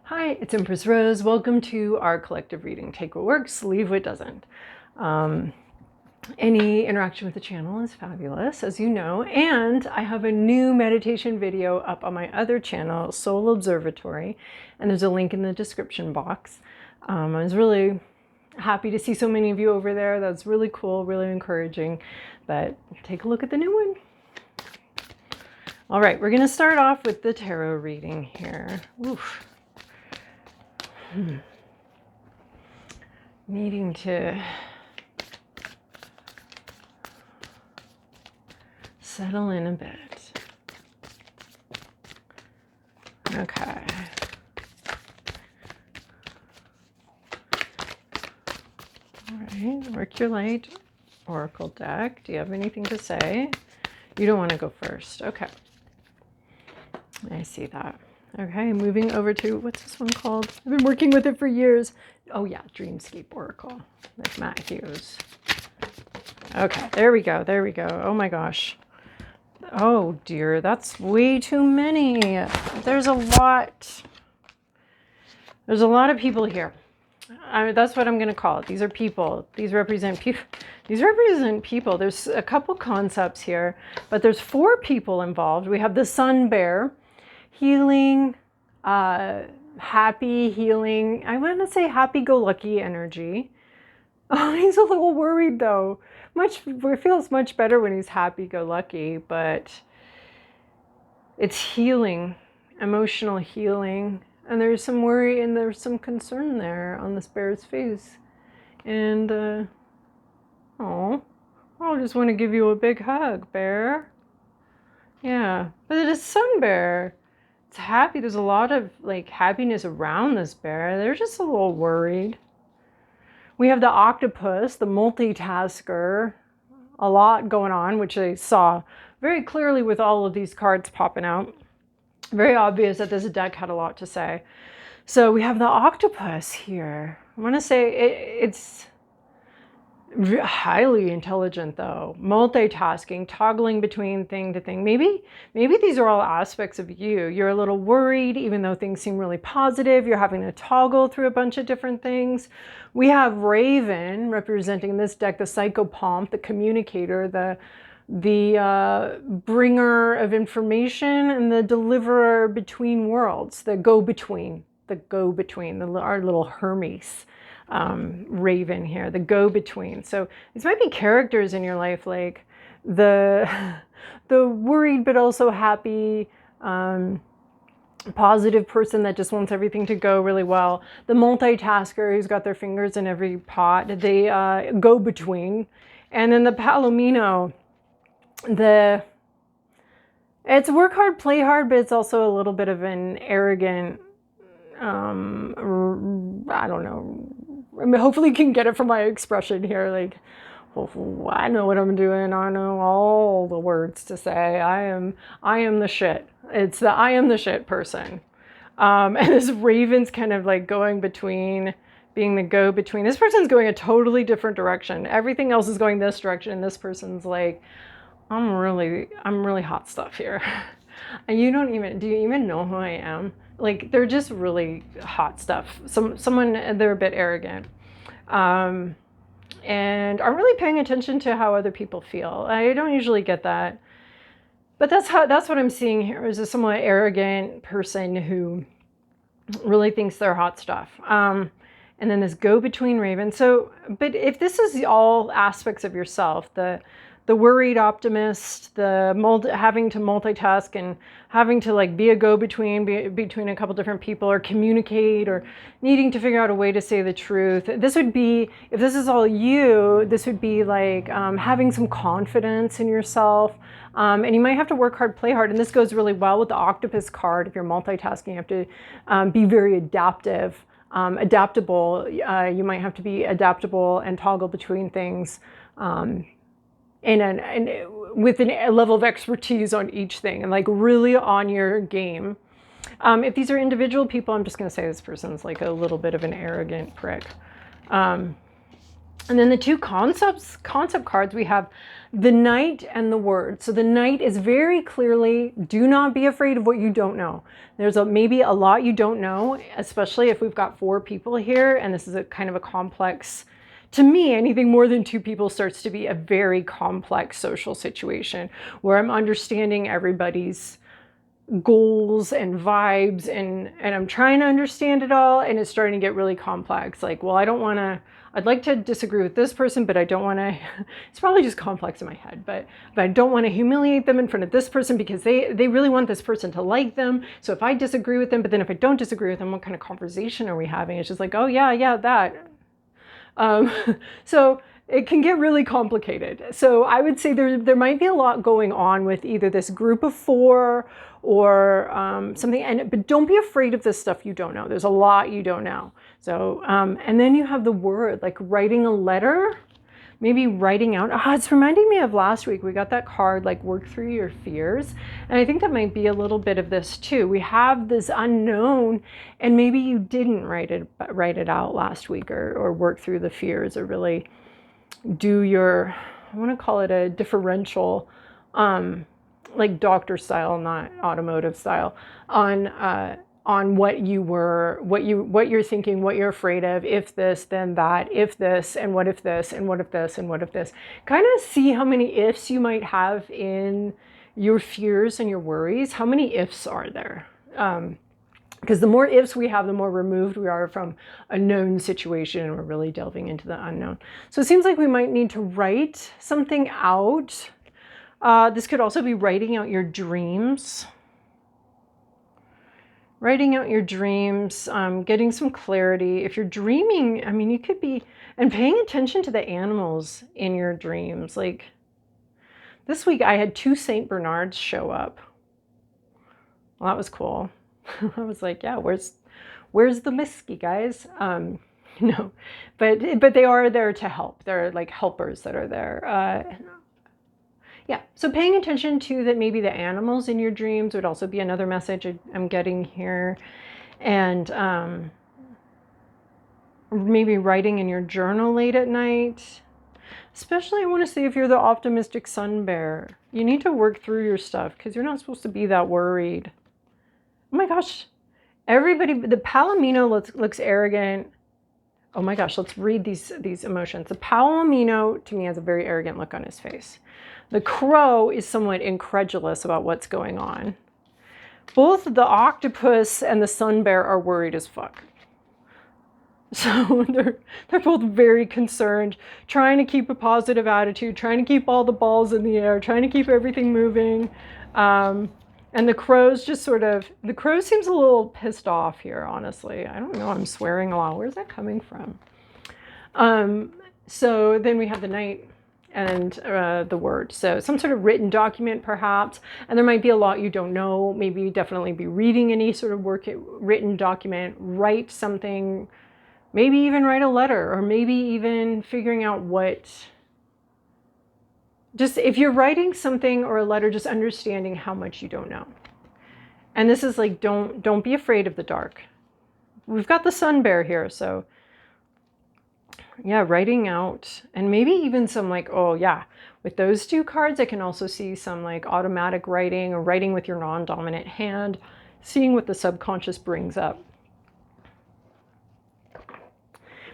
Hi, it's Empress Rose. Welcome to our collective reading. Take what works, leave what doesn't. Any interaction with the channel is fabulous, as you know, and I have a new meditation video up on my other channel, Soul Observatory, and there's a link in the description box. I was really happy to see so many of you over there. That's really cool, really encouraging, but take a look at the new one. All right, we're going to start off with the tarot reading here. Oof. Needing to settle in a bit. Okay. All right, work your light, Oracle deck. Do you have anything to say? You don't want to go first. Okay. I see that. Okay, moving over to, what's this one called? I've been working with it for years. Oh yeah, Dreamscape Oracle, like Matt Hughes. Okay, there we go, there we go. Oh my gosh. Oh dear, that's way too many. There's a lot. There's a lot of people here. That's what I'm going to call it. These are people. These represent people. These represent people. There's a couple concepts here, but there's 4 people involved. We have the sun bear. Healing, happy, healing. I want to say happy-go-lucky energy. Oh, he's a little worried though. It feels much better when he's happy-go-lucky, but it's healing, emotional healing. And there's some worry and there's some concern there on this bear's face. And, I just want to give you a big hug, bear. Yeah, but it is sun bear. It's happy. There's a lot of like happiness around this bear. They're just a little worried. We have the octopus, the multitasker, a lot going on, which I saw very clearly with all of these cards popping out. Very obvious that this deck had a lot to say. So we have the octopus here. I want to say it's highly intelligent though, multitasking, toggling between thing to thing. Maybe these are all aspects of you. You're a little worried, even though things seem really positive. You're having to toggle through a bunch of different things. We have Raven representing this deck, the psychopomp, the communicator, the bringer of information, and the deliverer between worlds, the go-between, our little Hermes. Raven here, the go-between. So these might be characters in your life, like the worried but also happy, positive person that just wants everything to go really well. The multitasker who's got their fingers in every pot. The go-between, and then the Palomino. It's work hard, play hard, but it's also a little bit of an arrogant. I don't know. I mean, hopefully you can get it from my expression here. Like, I know what I'm doing. I know all the words to say. I am the shit. It's the I am the shit person. And this Raven's kind of like going between, being the go-between. This person's going a totally different direction. Everything else is going this direction. And this person's like, I'm really hot stuff here. And do you even know who I am? Like, they're just really hot stuff. They're a bit arrogant. And aren't really paying attention to how other people feel. I don't usually get that. But that's what I'm seeing here, is a somewhat arrogant person who really thinks they're hot stuff. And then this go-between Raven. So, but if this is all aspects of yourself, the worried optimist, having to multitask and having to like be a go-between between a couple different people, or communicate, or needing to figure out a way to say the truth. This would be, if this is all you, this would be like having some confidence in yourself. And you might have to work hard, play hard. And this goes really well with the octopus card. If you're multitasking, you have to be very adaptable. You might have to be adaptable and toggle between things. And with a level of expertise on each thing, and like really on your game. If these are individual people, I'm just going to say this person's like a little bit of an arrogant prick. And then the two concept cards, we have the Knight and the Word. So the Knight is very clearly, do not be afraid of what you don't know. There's maybe a lot you don't know, especially if we've got 4 people here, and this is a kind of a complex, to me, anything more than 2 people starts to be a very complex social situation where I'm understanding everybody's goals and vibes, and I'm trying to understand it all, and it's starting to get really complex. Like, well, I'd like to disagree with this person, but I don't want to, it's probably just complex in my head, but I don't want to humiliate them in front of this person because they really want this person to like them. So if I disagree with them, but then if I don't disagree with them, what kind of conversation are we having? It's just like, oh yeah, that. So it can get really complicated. So I would say there might be a lot going on with either this group of 4 or something. But don't be afraid of this stuff you don't know. There's a lot you don't know. So and then you have the Word, like writing a letter, maybe writing out. It's reminding me of last week. We got that card, like work through your fears. And I think that might be a little bit of this too. We have this unknown, and maybe you didn't write it out last week, or work through the fears, or really do your, I want to call it a differential, like doctor style, not automotive style, on what you're thinking, what you're afraid of, if this, then that, if this, and what if this, and what if this, and what if this. Kind of see how many ifs you might have in your fears and your worries. How many ifs are there? Because the more ifs we have, the more removed we are from a known situation, and we're really delving into the unknown. So it seems like we might need to write something out. This could also be writing out your dreams. Writing out your dreams, getting some clarity. If you're dreaming, I mean, you could be, and paying attention to the animals in your dreams. Like this week I had 2 St. Bernards show up. Well, that was cool. I was like, yeah, where's the whiskey, guys? No, but they are there to help. They're like helpers that are there. Yeah, so paying attention to that, maybe the animals in your dreams would also be another message I'm getting here. And maybe writing in your journal late at night. Especially, I want to say, if you're the optimistic sun bear, you need to work through your stuff because you're not supposed to be that worried. Oh my gosh, everybody, the Palomino looks arrogant. Oh my gosh, let's read these emotions. The Palomino, to me, has a very arrogant look on his face. The Crow is somewhat incredulous about what's going on. Both the octopus and the sun bear are worried as fuck. So they're both very concerned, trying to keep a positive attitude, trying to keep all the balls in the air, trying to keep everything moving. And the Crow's just the Crow seems a little pissed off here, honestly. I don't know, I'm swearing a lot. Where's that coming from? So then we have the Knight and the Word. So some sort of written document, perhaps. And there might be a lot you don't know. Maybe you definitely be reading any sort of written document, write something, maybe even write a letter, or maybe even figuring out just if you're writing something or a letter, just understanding how much you don't know. And this is like, don't be afraid of the dark. We've got the sun bear here, so yeah, writing out, and maybe even some like, oh yeah, with those 2 cards, I can also see some like automatic writing, or writing with your non-dominant hand, seeing what the subconscious brings up.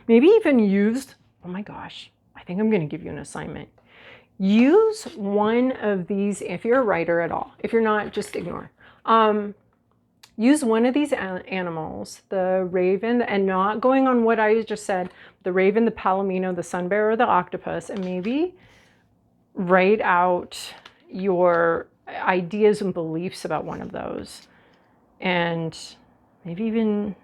Maybe even used, oh my gosh, I think I'm going to give you an assignment. Use one of these, if you're a writer at all. If you're not, just ignore. Use one of these animals, the raven, and not going on what I just said, the raven, the palomino, the sun bear, or the octopus, and maybe write out your ideas and beliefs about one of those. And maybe even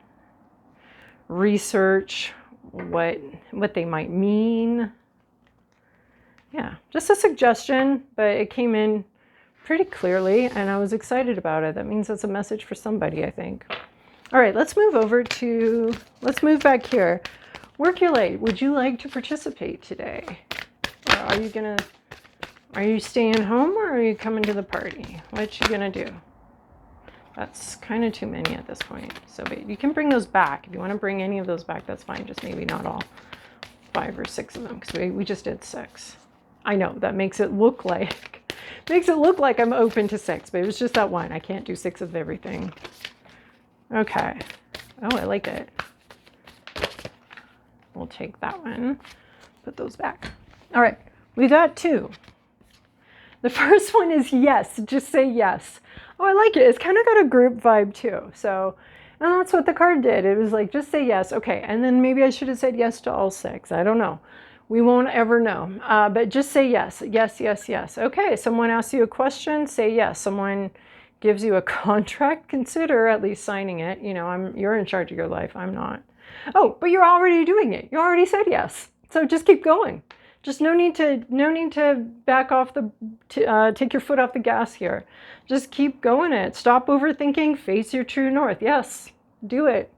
research what they might mean. Yeah, just a suggestion, but it came in pretty clearly and I was excited about it. That means it's a message for somebody, I think. All right, let's move back here. Workulate, would you like to participate today? Or are you staying home, or are you coming to the party? What you gonna do? That's kind of too many at this point. So but you can bring those back. If you want to bring any of those back, that's fine, just maybe not all. 5 or 6 of them because we just did 6. I know that makes it look like I'm open to 6, but it was just that one. I can't do 6 of everything. Okay. Oh, I like it. We'll take that one. Put those back. All right. We got 2. The first one is yes. Just say yes. Oh, I like it. It's kind of got a group vibe too. So, and that's what the card did. It was like, just say yes. Okay. And then maybe I should have said yes to all 6. I don't know. We won't ever know. But just say yes. Yes, yes, yes. Okay. Someone asks you a question, say yes. Someone gives you a contract, consider at least signing it. You know, you're in charge of your life. I'm not. Oh, but you're already doing it. You already said yes. So just keep going. Just no need to back off take your foot off the gas here. Just keep going it. Stop overthinking. Face your true north. Yes, do it.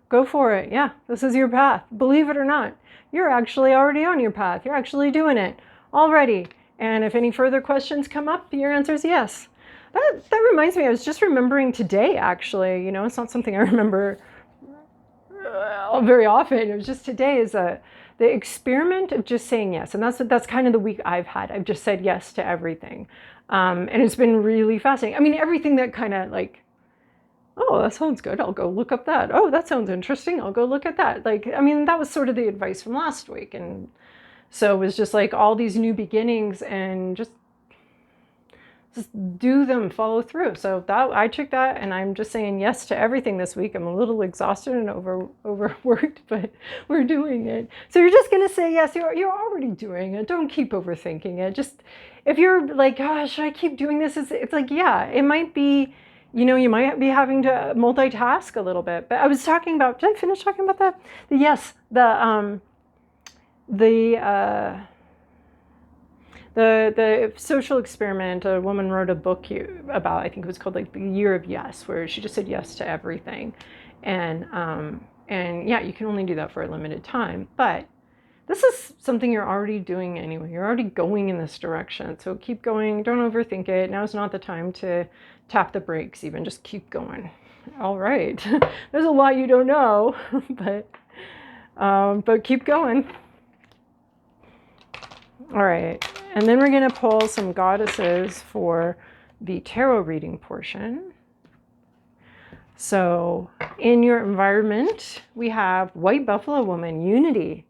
Go for it. Yeah, this is your path. Believe it or not, you're actually already on your path. You're actually doing it already. And if any further questions come up, your answer is yes. That reminds me, I was just remembering today, actually. You know, it's not something I remember very often. It was just today is the experiment of just saying yes. And that's kind of the week I've had. I've just said yes to everything. And it's been really fascinating. I mean, everything that kind of like, oh, that sounds good. I'll go look up that. Oh, that sounds interesting. I'll go look at that. Like, I mean, that was sort of the advice from last week. And so it was just like all these new beginnings and just do them, follow through. So that I took that, and I'm just saying yes to everything this week. I'm a little exhausted and overworked, but we're doing it. So you're just gonna say yes. You're already doing it. Don't keep overthinking it. Just if you're like, gosh, should I keep doing this? It's like, yeah, it might be. You know, you might be having to multitask a little bit. But I was talking about. Did I finish talking about that? The social experiment, a woman wrote a book about, I think it was called like The Year of Yes, where she just said yes to everything. And yeah, you can only do that for a limited time. But this is something you're already doing anyway. You're already going in this direction. So keep going. Don't overthink it. Now's not the time to tap the brakes even. Just keep going. All right. There's a lot you don't know, but keep going. All right. And then we're going to pull some goddesses for the tarot reading portion. So in your environment, we have White Buffalo Woman, Unity.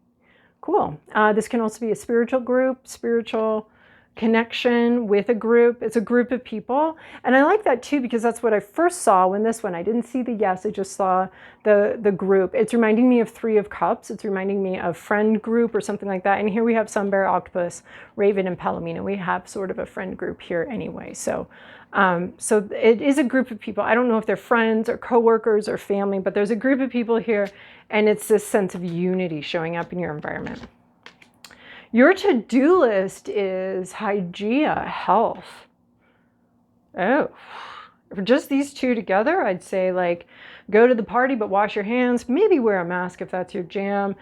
Cool. This can also be a spiritual group, spiritual connection with a group. It's a group of people. And I like that too, because that's what I first saw when this one, I didn't see the yes, I just saw the group. It's reminding me of 3 of Cups. It's reminding me of friend group or something like that. And here we have Sun Bear, Octopus, Raven, and Palomino. We have sort of a friend group here anyway. So it is a group of people. I don't know if they're friends or coworkers or family, but there's a group of people here, and it's this sense of unity showing up in your environment. Your to-do list is Hygeia, health. Oh, for just these 2 together, I'd say like go to the party, but wash your hands. Maybe wear a mask if that's your jam.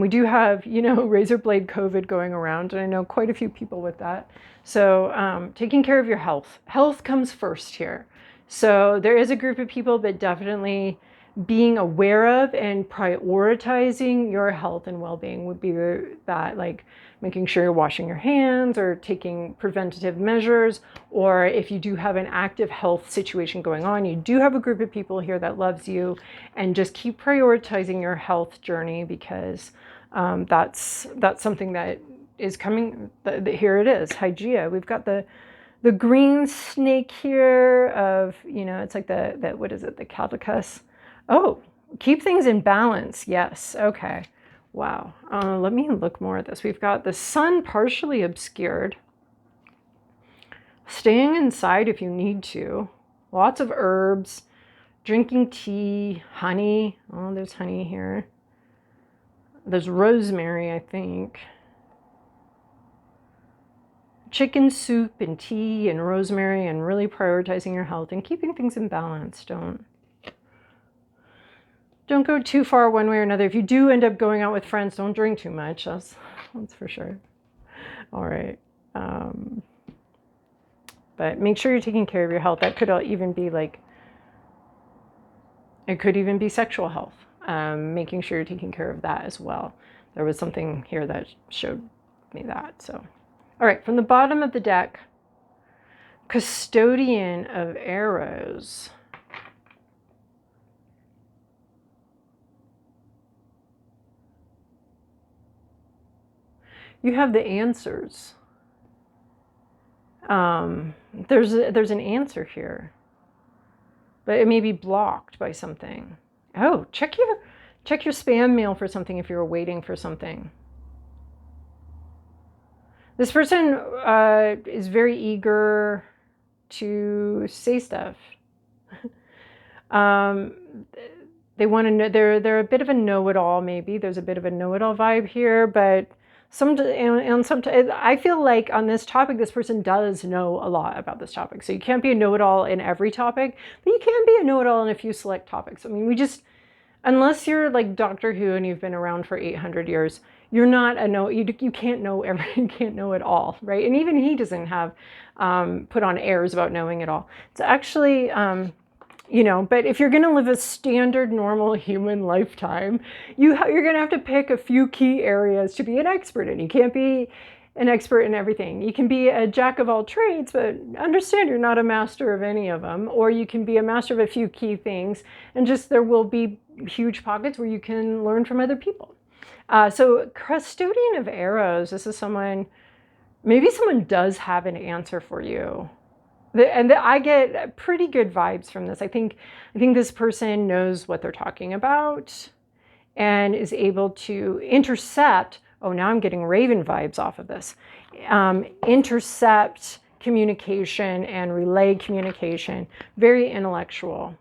We do have, you know, razor blade COVID going around, and I know quite a few people with that. So taking care of your health. Health comes first here. So there is a group of people, but definitely being aware of and prioritizing your health and well-being would be that, like making sure you're washing your hands or taking preventative measures, or if you do have an active health situation going on, you do have a group of people here that loves you, and just keep prioritizing your health journey, because that's something that is coming. Here it is, Hygeia. We've got the green snake here of, you know, it's like the what is it, the caducus. Oh, keep things in balance. Yes. Okay. Wow. Let me look more at this. We've got the sun partially obscured. Staying inside if you need to. Lots of herbs. Drinking tea. Honey. Oh, there's honey here. There's rosemary, I think. Chicken soup and tea and rosemary, and really prioritizing your health and keeping things in balance. Don't go too far one way or another. If you do end up going out with friends, don't drink too much. That's for sure. All right. But make sure you're taking care of your health. That could even be like, it could even be sexual health. Making sure you're taking care of that as well. there was something here that showed me that. So, all right, from the bottom of the deck, Custodian of Arrows. You have the answers. There's an answer here, but it may be blocked by something. Oh, check your spam mail for something if you're waiting for something. This person is very eager to say stuff. They want to know. They're a bit of a know-it-all. Maybe there's a bit of a know-it-all vibe here, but sometimes I feel like on this topic, this person does know a lot about this topic. So you can't be a know-it-all in every topic, but you can be a know-it-all in a few select topics. I mean, unless you're like Doctor Who and you've been around for 800 years, you're not you can't know you can't know it all, right? And even he doesn't have put on airs about knowing it all. It's actually, but if you're going to live a standard, normal human lifetime, you're going to have to pick a few key areas to be an expert in. You can't be an expert in everything. You can be a jack of all trades, but understand you're not a master of any of them. Or you can be a master of a few key things, and just there will be huge pockets where you can learn from other people. So Custodian of Arrows, this is maybe someone does have an answer for you. I get pretty good vibes from this. I think this person knows what they're talking about and is able to intercept. Oh, now I'm getting Raven vibes off of this. Intercept communication and relay communication. Very intellectual,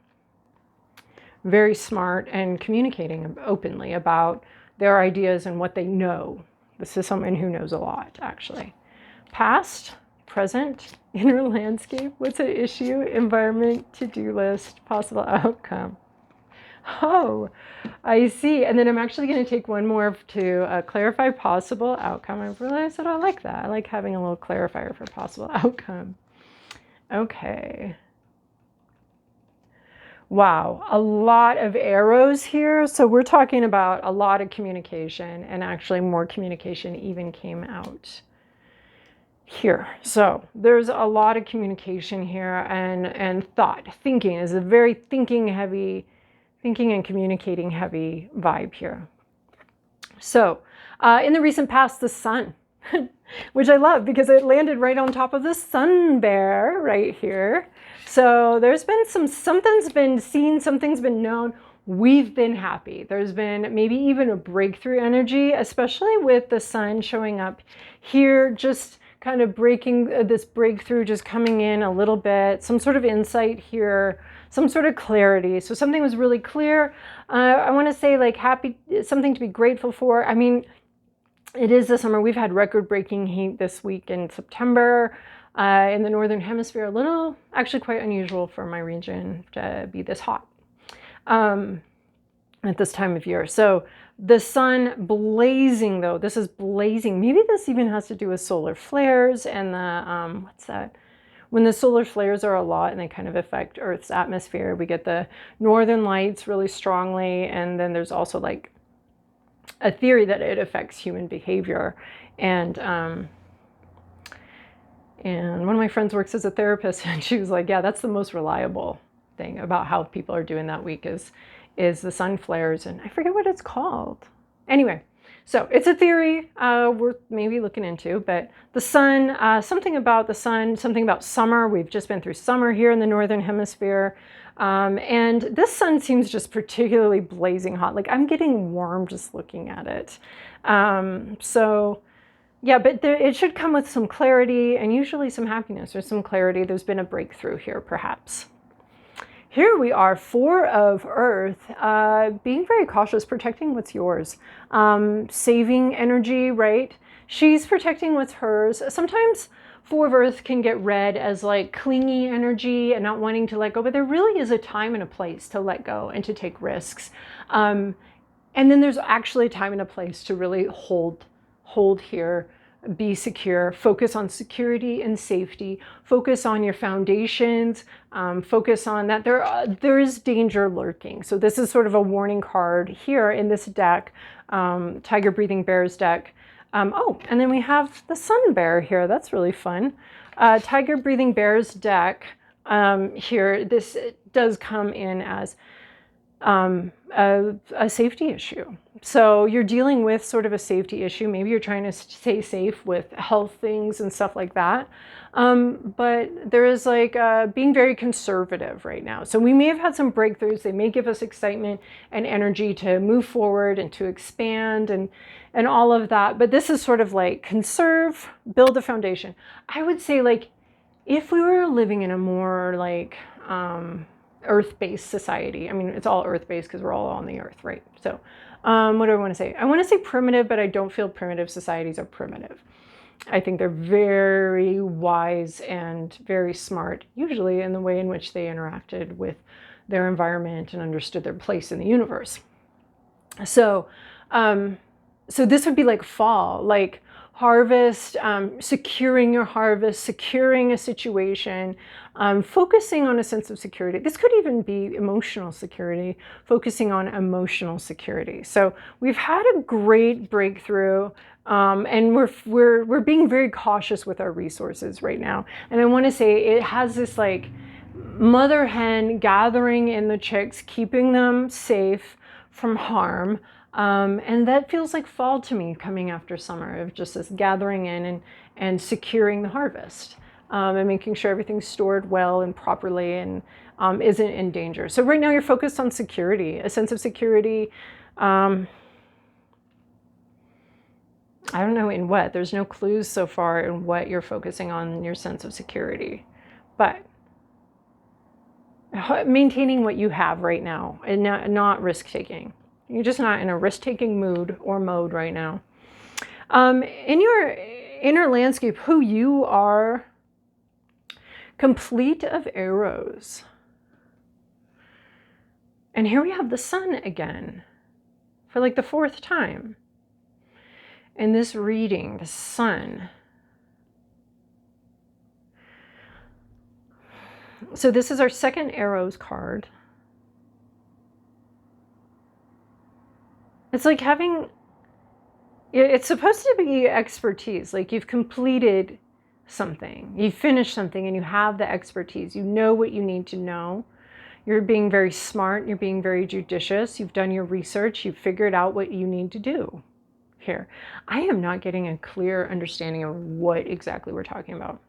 very smart, and communicating openly about their ideas and what they know. This is someone who knows a lot, actually. Past, present, inner landscape. What's an issue? Environment, to-do list, possible outcome. Oh, I see. And then I'm actually going to take one more to clarify possible outcome. I've realized that I like that. I like having a little clarifier for possible outcome. Okay. Wow, a lot of arrows here. So we're talking about a lot of communication, and actually more communication even came out here. So there's a lot of communication here, and thinking is a very thinking and communicating heavy vibe here. So in the recent past, the sun, which I love because it landed right on top of the sun bear right here. So there's been something's been seen, something's been known. We've been happy. There's been maybe even a breakthrough energy, especially with the sun showing up here, just kind of breaking this breakthrough, just coming in a little bit, some sort of insight here, some sort of clarity. So something was really clear. I want to say like happy, something to be grateful for. I mean, it is the summer. We've had record-breaking heat this week in September. In the Northern Hemisphere, actually quite unusual for my region to be this hot at this time of year. So the sun blazing though, this is blazing. Maybe this even has to do with solar flares and the, what's that? When the solar flares are a lot and they kind of affect Earth's atmosphere, we get the northern lights really strongly. And then there's also like a theory that it affects human behavior. And one of my friends works as a therapist, and she was like, yeah, that's the most reliable thing about how people are doing that week is the sun flares. And I forget what it's called. Anyway, so it's a theory worth maybe looking into. But the sun, something about the sun, something about summer. We've just been through summer here in the Northern Hemisphere. And this sun seems just particularly blazing hot. Like I'm getting warm just looking at it. Yeah, but it should come with some clarity and usually some happiness or some clarity. There's been a breakthrough here, perhaps. Here we are, 4 of Earth, being very cautious, protecting what's yours, saving energy, right? She's protecting what's hers. Sometimes 4 of Earth can get read as like clingy energy and not wanting to let go, but there really is a time and a place to let go and to take risks. And then there's actually a time and a place to really hold here, be secure, focus on security and safety, focus on your foundations, focus on that there is danger lurking. So this is sort of a warning card here in this deck, Tiger Breathing Bears deck. Oh, and then we have the Sun Bear here. That's really fun. Tiger Breathing Bears deck here, this does come in as a safety issue. So you're dealing with sort of a safety issue. Maybe you're trying to stay safe with health things and stuff like that. But there is like being very conservative right now. So we may have had some breakthroughs. They may give us excitement and energy to move forward and to expand and all of that. But this is sort of like conserve, build a foundation. I would say like if we were living in a more like earth-based society. I mean, it's all earth-based because we're all on the earth, right? So what do I want to say? I want to say primitive, but I don't feel primitive societies are primitive. I think they're very wise and very smart, usually in the way in which they interacted with their environment and understood their place in the universe. So, so this would be like fall, like harvest, securing your harvest, securing a situation, focusing on a sense of security. This could even be emotional security, focusing on emotional security. So we've had a great breakthrough, and we're being very cautious with our resources right now. And I want to say it has this like mother hen gathering in the chicks, keeping them safe from harm. And that feels like fall to me, coming after summer, of just this gathering in and securing the harvest, and making sure everything's stored well and properly and isn't in danger. So right now you're focused on security, a sense of security. I don't know in what. There's no clues so far in what you're focusing on in your sense of security, but maintaining what you have right now and not risk-taking. You're just not in a risk-taking mood or mode right now. In your inner landscape, who you are, complete of arrows. And here we have the sun again for like the fourth time. In this reading, the sun. So this is our second arrows card. It's like having, it's supposed to be expertise, like you've completed something, you've finished something and you have the expertise, you know what you need to know. You're being very smart, you're being very judicious, you've done your research, you've figured out what you need to do here. I am not getting a clear understanding of what exactly we're talking about.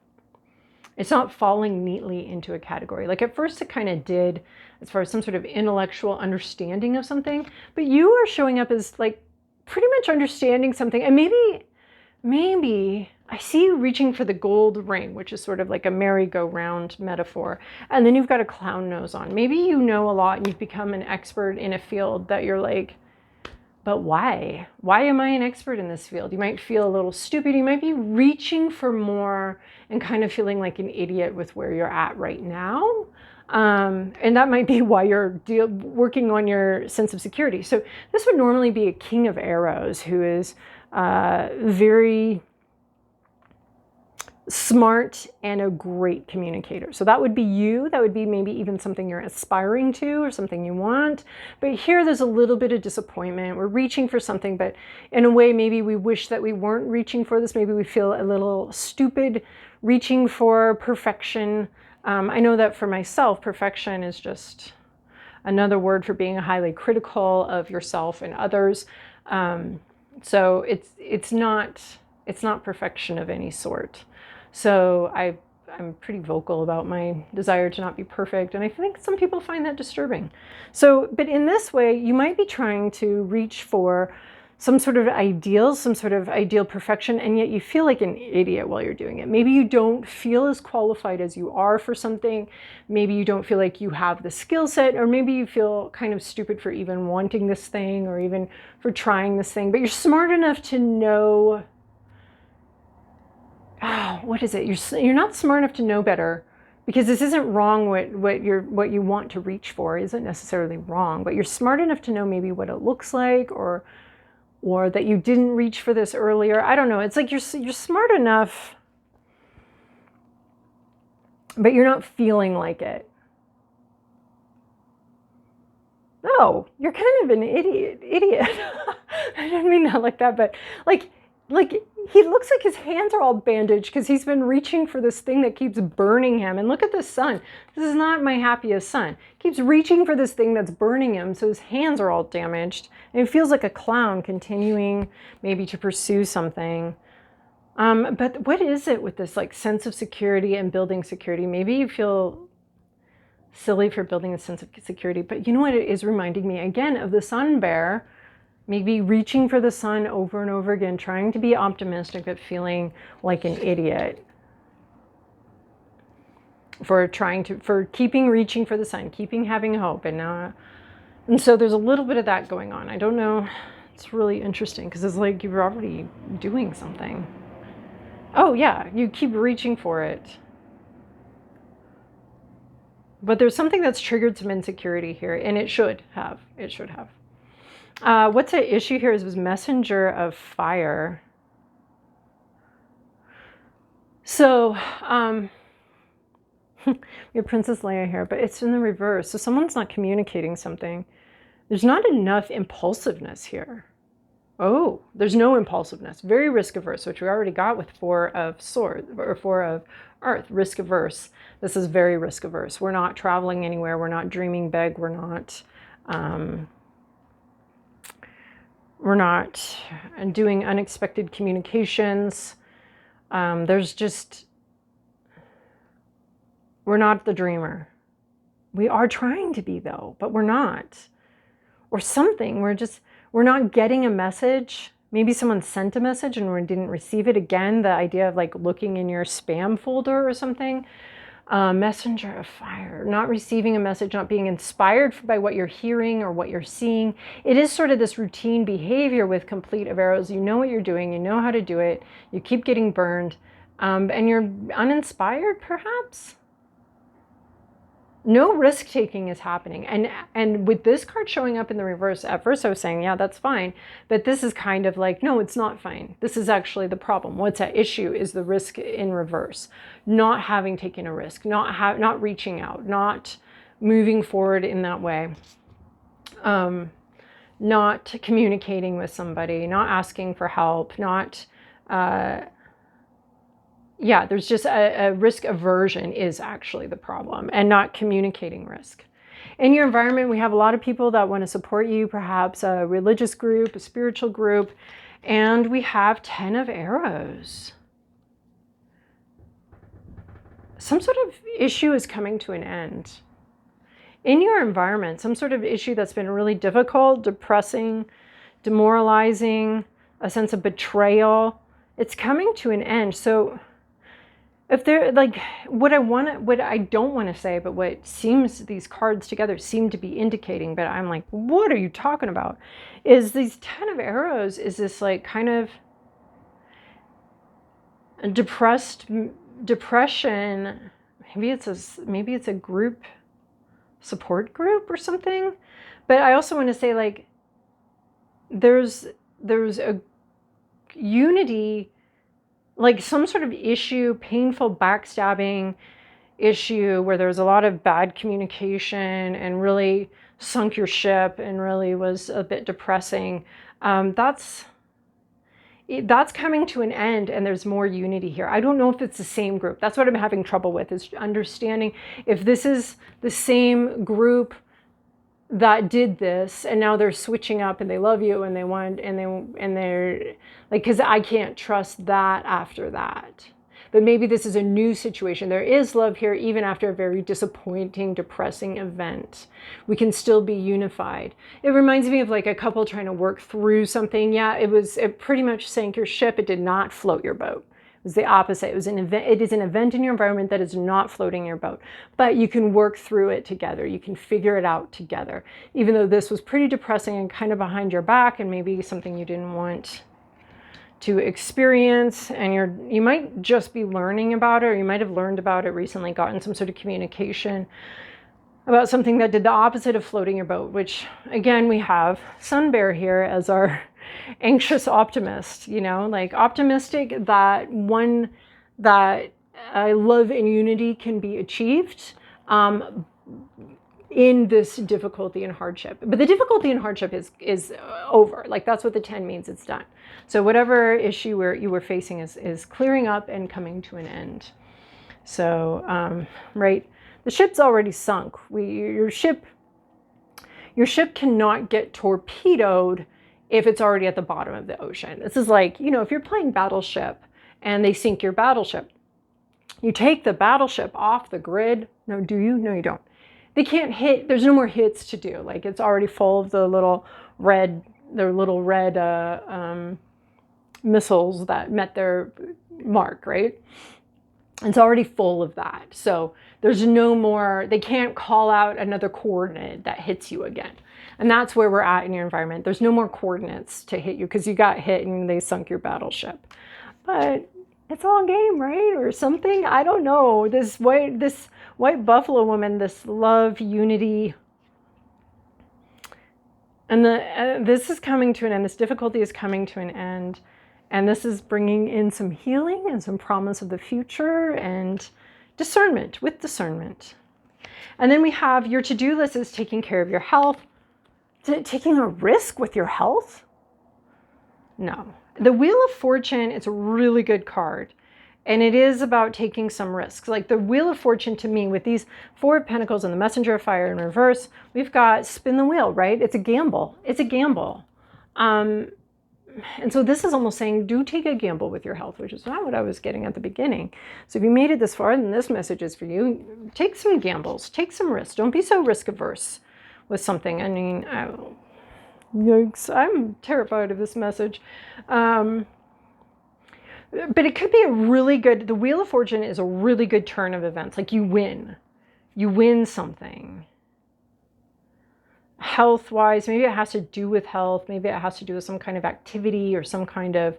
It's not falling neatly into a category. Like at first it kind of did as far as some sort of intellectual understanding of something, but you are showing up as like pretty much understanding something. And maybe I see you reaching for the gold ring, which is sort of like a merry-go-round metaphor. And then you've got a clown nose on. Maybe you know a lot and you've become an expert in a field that you're like, but why? Why am I an expert in this field? You might feel a little stupid. You might be reaching for more and kind of feeling like an idiot with where you're at right now. And that might be why you're working on your sense of security. So this would normally be a king of arrows who is very smart and a great communicator. So that would be you. That would be maybe even something you're aspiring to or something you want. But here there's a little bit of disappointment. We're reaching for something, but in a way maybe we wish that we weren't reaching for this. Maybe we feel a little stupid reaching for perfection. I know that for myself, perfection is just another word for being highly critical of yourself and others. So it's not perfection of any sort. So I'm pretty vocal about my desire to not be perfect, and I think some people find that disturbing. So, but in this way, you might be trying to reach for some sort of ideal perfection, and yet you feel like an idiot while you're doing it. Maybe you don't feel as qualified as you are for something. Maybe you don't feel like you have the skill set, or maybe you feel kind of stupid for even wanting this thing or even for trying this thing, but you're smart enough to know, what is it? You're not smart enough to know better, because this isn't wrong. What you want to reach for isn't necessarily wrong, but you're smart enough to know maybe what it looks like or or that you didn't reach for this earlier. I don't know. It's like you're smart enough, but you're not feeling like it. No, you're kind of an idiot. I didn't mean that like that, but like he looks like his hands are all bandaged because he's been reaching for this thing that keeps burning him. And look at the sun. This is not my happiest son. He keeps reaching for this thing that's burning him, so his hands are all damaged. And he feels like a clown continuing maybe to pursue something. But what is it with this like sense of security and building security? Maybe you feel silly for building a sense of security, but you know what it is reminding me again of the sun bear, maybe reaching for the sun over and over again, trying to be optimistic, but feeling like an idiot for keeping reaching for the sun, keeping having hope. And so there's a little bit of that going on. I don't know. It's really interesting because it's like you're already doing something. Oh yeah, you keep reaching for it. But there's something that's triggered some insecurity here, and it should have. It should have. What's at issue here is messenger of fire. So, your Princess Leia here, but it's in the reverse. So someone's not communicating something. There's not enough impulsiveness here. Oh, there's no impulsiveness. Very risk averse, which we already got with 4 of Swords, or 4 of Earth, risk averse. This is very risk averse. We're not traveling anywhere. We're not dreaming big. We're not doing unexpected communications. We're not the dreamer. We are trying to be though, but we're not. Or something, we're not getting a message. Maybe someone sent a message and we didn't receive it. Again, the idea of like looking in your spam folder or something. Messenger of fire, not receiving a message, not being inspired by what you're hearing or what you're seeing. It is sort of this routine behavior with complete of arrows. You know what you're doing, you know how to do it, you keep getting burned, and you're uninspired perhaps. No risk-taking is happening. And with this card showing up in the reverse, at first I was saying, yeah, that's fine. But this is kind of like, no, it's not fine. This is actually the problem. What's at issue is the risk in reverse. Not having taken a risk, not reaching out, not moving forward in that way. Not communicating with somebody, not asking for help, not... yeah, there's just a risk aversion is actually the problem, and not communicating risk. In your environment, we have a lot of people that want to support you, perhaps a religious group, a spiritual group, and we have 10 of arrows. Some sort of issue is coming to an end. In your environment, some sort of issue that's been really difficult, depressing, demoralizing, a sense of betrayal, it's coming to an end. So if they're like, what I don't want to say, but what seems, these cards together seem to be indicating, but I'm like, what are you talking about? Is these 10 of arrows, is this like kind of depression, maybe it's a group, support group or something. But I also want to say like, there's a unity, like some sort of issue, painful backstabbing issue where there's a lot of bad communication and really sunk your ship and really was a bit depressing. That's coming to an end, and there's more unity here. I don't know if it's the same group. That's what I'm having trouble with, is understanding if this is the same group that did this and now they're switching up and they love you and they're like, because I can't trust that after that. But maybe this is a new situation. There is love here even after a very disappointing, depressing event. We can still be unified. It reminds me of like a couple trying to work through something. Yeah, it pretty much sank your ship. It did not float your boat. It was the opposite. It was an event. It is an event in your environment that is not floating your boat, but you can work through it together. You can figure it out together, even though this was pretty depressing and kind of behind your back and maybe something you didn't want to experience, and you might just be learning about it, or you might have learned about it recently, gotten some sort of communication about something that did the opposite of floating your boat, which again, we have Sun Bear here as our anxious optimist, you know, like optimistic that love and unity can be achieved in this difficulty and hardship. But the difficulty and hardship is over. Like that's what the 10 means, it's done. So whatever issue you were facing is clearing up and coming to an end. So, right, the ship's already sunk. Your ship cannot get torpedoed if it's already at the bottom of the ocean. This is like, you know, if you're playing Battleship and they sink your battleship, you take the battleship off the grid. No, do you? No, you don't. They can't hit. There's no more hits to do. Like it's already full of the little red missiles that met their mark, right? It's already full of that. So there's no more, they can't call out another coordinate that hits you again. And that's where we're at in your environment. There's no more coordinates to hit you because you got hit and they sunk your battleship. But it's all game, right? Or something. I don't know. This white buffalo woman, this love, unity. And this is coming to an end. This difficulty is coming to an end. And this is bringing in some healing and some promise of the future and discernment, with discernment. And then we have your to-do list is taking care of your health. Taking a risk with your health? No. The Wheel of Fortune is a really good card. And it is about taking some risks. Like the Wheel of Fortune to me, with these 4 of Pentacles and the Messenger of Fire in reverse, we've got spin the wheel, right? It's a gamble. It's a gamble. And so this is almost saying, do take a gamble with your health, which is not what I was getting at the beginning. So if you made it this far, then this message is for you. Take some gambles, take some risks. Don't be so risk averse with something. I mean, yikes, I'm terrified of this message. But it could be a really good, the Wheel of Fortune is a really good turn of events. Like you win something. Health-wise, maybe it has to do with health, maybe it has to do with some kind of activity or some kind of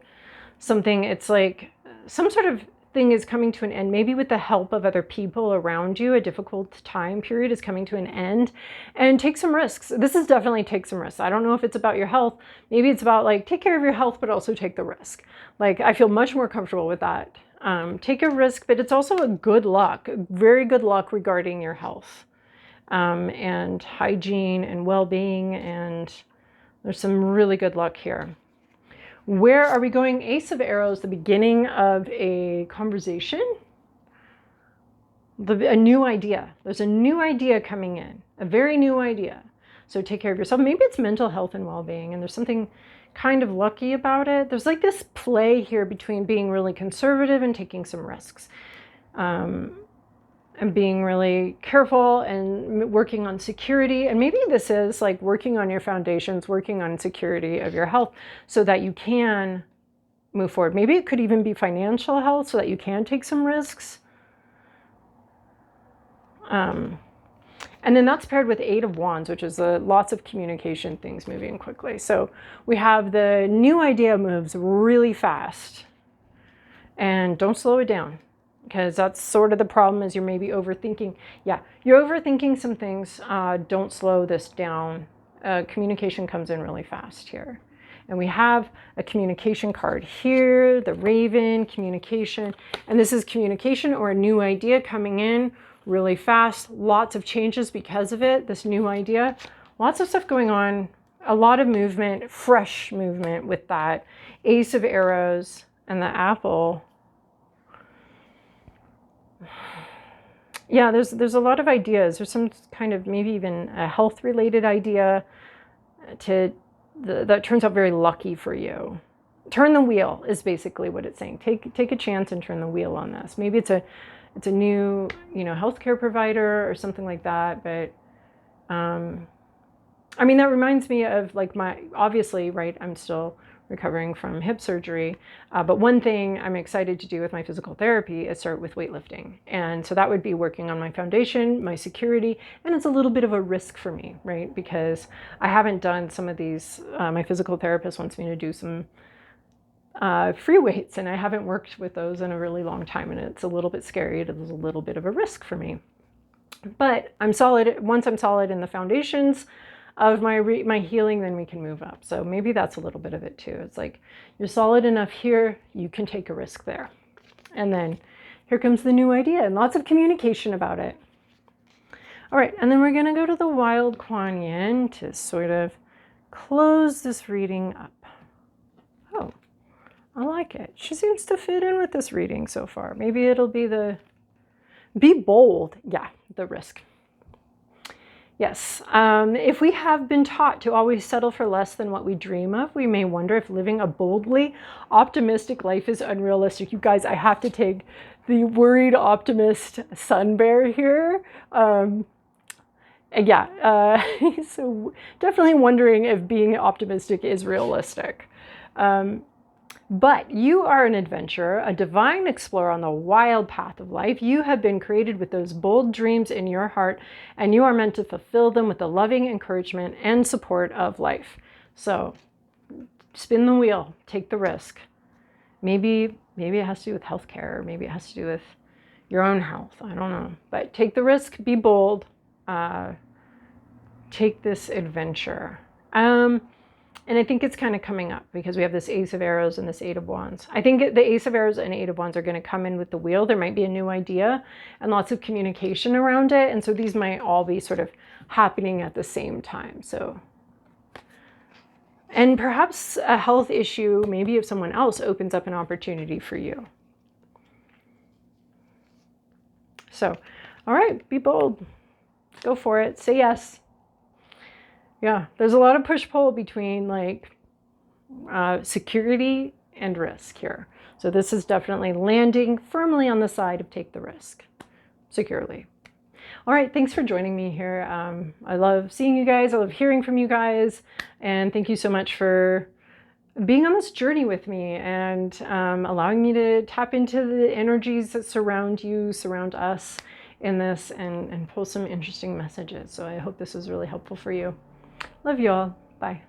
something. It's like some sort of thing is coming to an end, maybe with the help of other people around you. A difficult time period is coming to an end, and take some risks. This is definitely take some risks. I don't know if it's about your health. Maybe it's about like take care of your health, but also take the risk. Like I feel much more comfortable with that. Take a risk, but it's also a good luck, very good luck regarding your health. And hygiene and well-being, and there's some really good luck here. Where are we going? Ace of Arrows, the beginning of a conversation, a new idea. There's a new idea coming in, a very new idea. So take care of yourself. Maybe it's mental health and well-being, and there's something kind of lucky about it. There's like this play here between being really conservative and taking some risks. And being really careful and working on security. And maybe this is like working on your foundations, working on security of your health so that you can move forward. Maybe it could even be financial health so that you can take some risks. And then that's paired with 8 of Wands, which is lots of communication things moving quickly. So we have the new idea moves really fast, and don't slow it down. Because that's sort of the problem, is you're maybe overthinking. Yeah, you're overthinking some things. Don't slow this down. Communication comes in really fast here. And we have a communication card here, the Raven, communication. And this is communication or a new idea coming in really fast. Lots of changes because of it, this new idea. Lots of stuff going on. A lot of movement, fresh movement with that. Ace of Arrows and the Apple. Yeah, there's a lot of ideas. There's some kind of maybe even a health-related idea that turns out very lucky for you. Turn the wheel is basically what it's saying. Take a chance and turn the wheel on this. Maybe it's a new, healthcare provider or something like that. But I mean, that reminds me of like obviously, right, I'm still recovering from hip surgery. But one thing I'm excited to do with my physical therapy is start with weightlifting. And so that would be working on my foundation, my security, and it's a little bit of a risk for me, right? Because I haven't done some of these, my physical therapist wants me to do some free weights, and I haven't worked with those in a really long time, and it's a little bit scary. It is a little bit of a risk for me. But I'm solid. Once I'm solid in the foundations, of my healing, then we can move up. So maybe that's a little bit of it too. It's like, you're solid enough here, you can take a risk there. And then here comes the new idea, and lots of communication about it. All right, and then we're gonna go to the Wild Kuan Yin to sort of close this reading up. Oh, I like it. She seems to fit in with this reading so far. Maybe it'll be be bold. Yeah, the risk. Yes, if we have been taught to always settle for less than what we dream of, we may wonder if living a boldly optimistic life is unrealistic. You guys, I have to take the worried optimist sun bear here. So definitely wondering if being optimistic is realistic. But you are an adventurer, a divine explorer on the wild path of life. You have been created with those bold dreams in your heart, and you are meant to fulfill them with the loving encouragement and support of life. So spin the wheel, take the risk. Maybe it has to do with healthcare, or maybe it has to do with your own health. I don't know. But take the risk, be bold, take this adventure. And I think it's kind of coming up because we have this Ace of Arrows and this Eight of Wands. I think the Ace of Arrows and Eight of Wands are going to come in with the wheel. There might be a new idea and lots of communication around it. And so these might all be sort of happening at the same time. So, and perhaps a health issue, maybe if someone else opens up an opportunity for you. So, all right, be bold. Go for it. Say yes. Yeah, there's a lot of push-pull between like security and risk here. So this is definitely landing firmly on the side of take the risk securely. All right, thanks for joining me here. I love seeing you guys. I love hearing from you guys. And thank you so much for being on this journey with me and allowing me to tap into the energies that surround you, surround us in this, and pull some interesting messages. So I hope this was really helpful for you. Love you all. Bye.